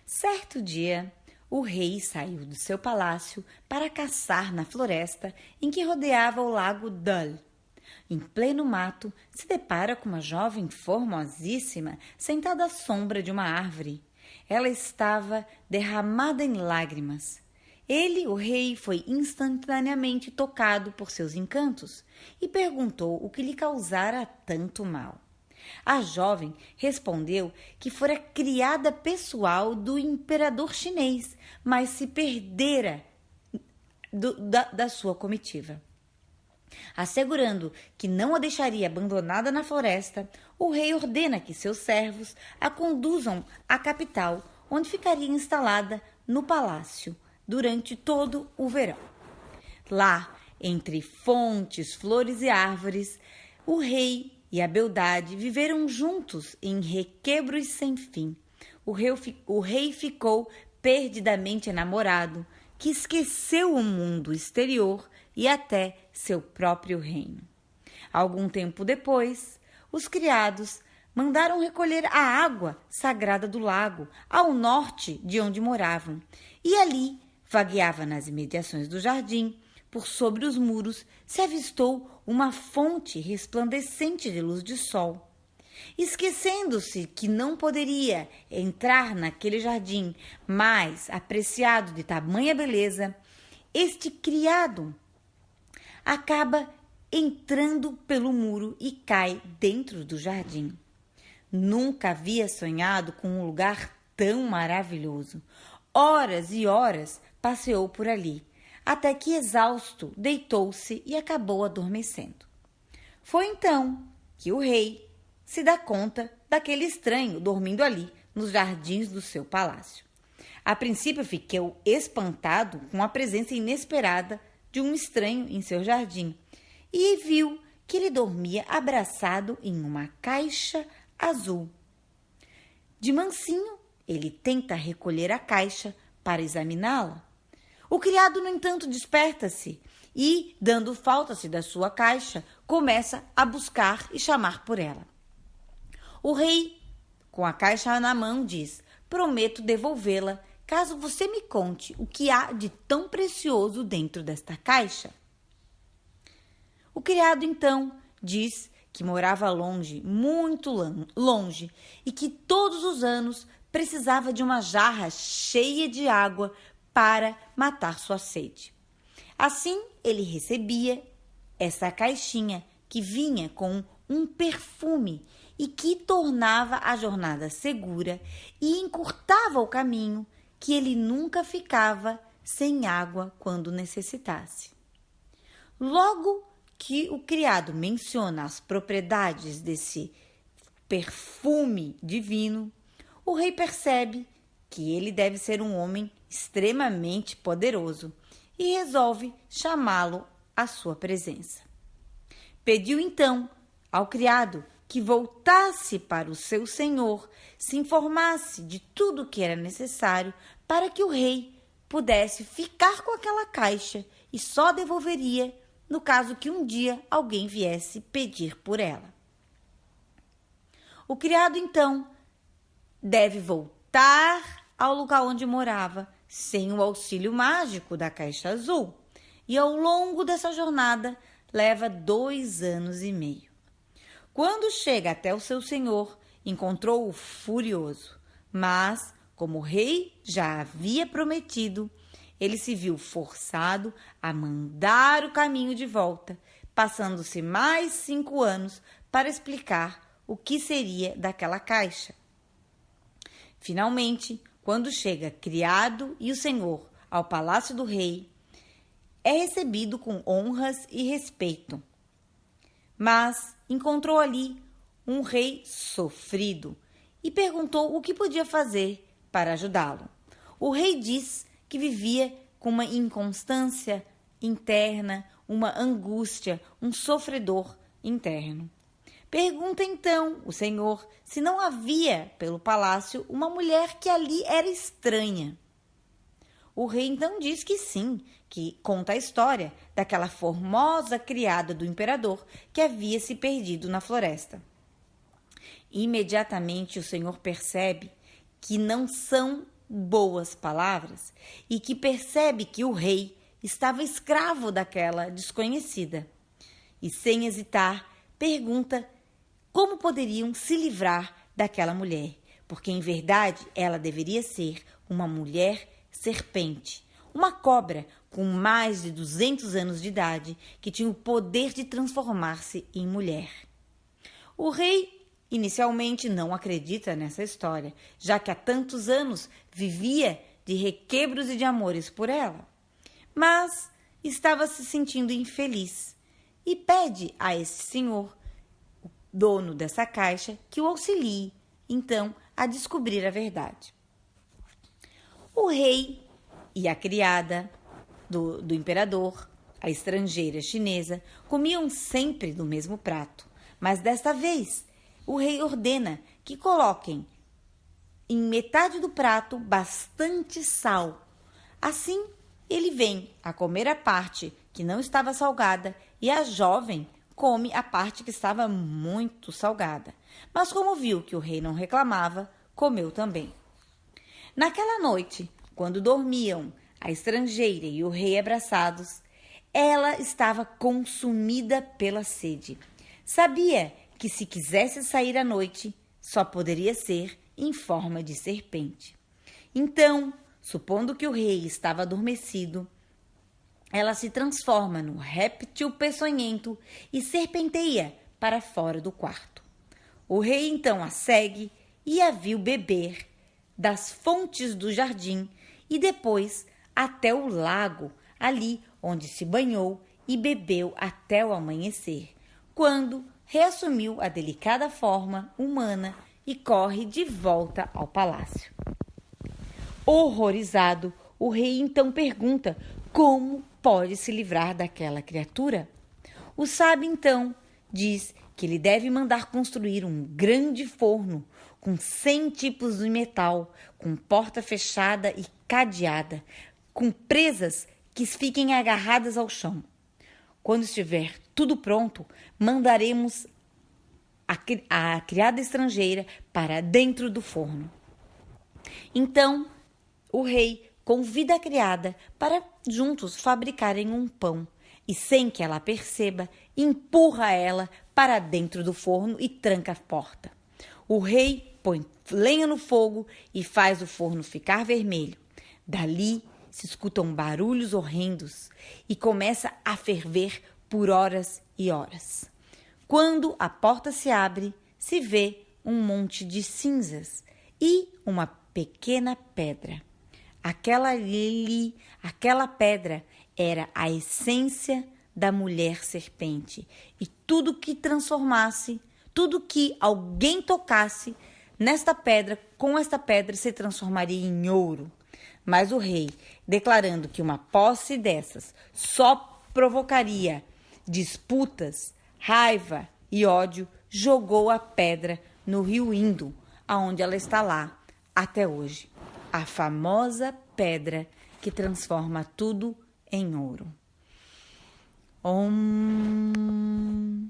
Certo dia, o rei saiu do seu palácio para caçar na floresta em que rodeava o lago Dal. Em pleno mato, se depara com uma jovem formosíssima sentada à sombra de uma árvore. Ela estava derramada em lágrimas. Ele, o rei, foi instantaneamente tocado por seus encantos e perguntou o que lhe causara tanto mal. A jovem respondeu que fora criada pessoal do imperador chinês, mas se perdera da sua comitiva. Assegurando que não a deixaria abandonada na floresta, o rei ordena que seus servos a conduzam à capital, onde ficaria instalada no palácio durante todo o verão. Lá, entre fontes, flores e árvores, o rei e a beldade viveram juntos em requebros sem fim. O rei ficou perdidamente enamorado, que esqueceu o mundo exterior e até seu próprio reino. Algum tempo depois, os criados mandaram recolher a água sagrada do lago ao norte de onde moravam, e ali vagueava nas imediações do jardim. Por sobre os muros se avistou uma fonte resplandecente de luz de sol. Esquecendo-se que não poderia entrar naquele jardim mais apreciado de tamanha beleza, este criado acaba entrando pelo muro e cai dentro do jardim. Nunca havia sonhado com um lugar tão maravilhoso. Horas e horas passeou por ali, até que, exausto, deitou-se e acabou adormecendo. Foi então que o rei se dá conta daquele estranho dormindo ali, nos jardins do seu palácio. A princípio ficou espantado com a presença inesperada de um estranho em seu jardim e viu que ele dormia abraçado em uma caixa azul. De mansinho, ele tenta recolher a caixa para examiná-la. O criado, no entanto, desperta-se e, dando falta-se da sua caixa, começa a buscar e chamar por ela. O rei, com a caixa na mão, diz: prometo devolvê-la caso você me conte o que há de tão precioso dentro desta caixa. O criado, então, diz que morava longe, muito longe, e que todos os anos precisava de uma jarra cheia de água para matar sua sede. Assim, ele recebia essa caixinha que vinha com um perfume e que tornava a jornada segura e encurtava o caminho, que ele nunca ficava sem água quando necessitasse. Logo que o criado menciona as propriedades desse perfume divino, o rei percebe que ele deve ser um homem extremamente poderoso e resolve chamá-lo à sua presença. Pediu então ao criado que voltasse para o seu senhor, se informasse de tudo o que era necessário para que o rei pudesse ficar com aquela caixa e só devolveria no caso que um dia alguém viesse pedir por ela. O criado então deve voltar ao lugar onde morava, sem o auxílio mágico da caixa azul, e ao longo dessa jornada leva 2 anos e meio. Quando chega até o seu senhor, encontrou-o furioso, mas, como o rei já havia prometido, ele se viu forçado a mandar o caminho de volta, passando-se mais 5 anos para explicar o que seria daquela caixa. Finalmente, quando chega criado e o senhor ao palácio do rei, é recebido com honras e respeito. Mas encontrou ali um rei sofrido e perguntou o que podia fazer para ajudá-lo. O rei diz que vivia com uma inconstância interna, uma angústia, um sofredor interno. Pergunta então o senhor se não havia pelo palácio uma mulher que ali era estranha. O rei então diz que sim, que conta a história daquela formosa criada do imperador que havia se perdido na floresta. Imediatamente o senhor percebe que não são boas palavras e que percebe que o rei estava escravo daquela desconhecida. E sem hesitar, pergunta como poderiam se livrar daquela mulher, porque em verdade ela deveria ser uma mulher serpente, uma cobra com mais de 200 anos de idade que tinha o poder de transformar-se em mulher. O rei inicialmente não acredita nessa história, já que há tantos anos vivia de requebros e de amores por ela. Mas estava se sentindo infeliz e pede a esse senhor, o dono dessa caixa, que o auxilie, então, a descobrir a verdade. O rei e a criada do imperador, a estrangeira chinesa, comiam sempre do mesmo prato, mas desta vez o rei ordena que coloquem em metade do prato bastante sal. Assim, ele vem a comer a parte que não estava salgada e a jovem come a parte que estava muito salgada. Mas como viu que o rei não reclamava, comeu também. Naquela noite, quando dormiam a estrangeira e o rei abraçados, ela estava consumida pela sede. Sabia que se quisesse sair à noite, só poderia ser em forma de serpente. Então, supondo que o rei estava adormecido, ela se transforma no réptil peçonhento e serpenteia para fora do quarto. O rei então a segue e a viu beber das fontes do jardim e depois até o lago, ali onde se banhou e bebeu até o amanhecer, quando reassumiu a delicada forma humana e corre de volta ao palácio. Horrorizado, o rei então pergunta como pode se livrar daquela criatura. O sábio então diz que ele deve mandar construir um grande forno com 100 tipos de metal, com porta fechada e cadeada, com presas que fiquem agarradas ao chão. Quando estiver tudo pronto, mandaremos a criada estrangeira para dentro do forno. Então, o rei convida a criada para juntos fabricarem um pão e, sem que ela perceba, empurra ela para dentro do forno e tranca a porta. O rei põe lenha no fogo e faz o forno ficar vermelho. Dali se escutam barulhos horrendos e começa a ferver por horas e horas. Quando a porta se abre, se vê um monte de cinzas e uma pequena pedra. Aquela pedra era a essência da mulher serpente e tudo que transformasse, tudo que alguém tocasse nesta pedra, com esta pedra se transformaria em ouro. Mas o rei, declarando que uma posse dessas só provocaria disputas, raiva e ódio, jogou a pedra no rio Indo, aonde ela está lá até hoje. A famosa pedra que transforma tudo em ouro. Om.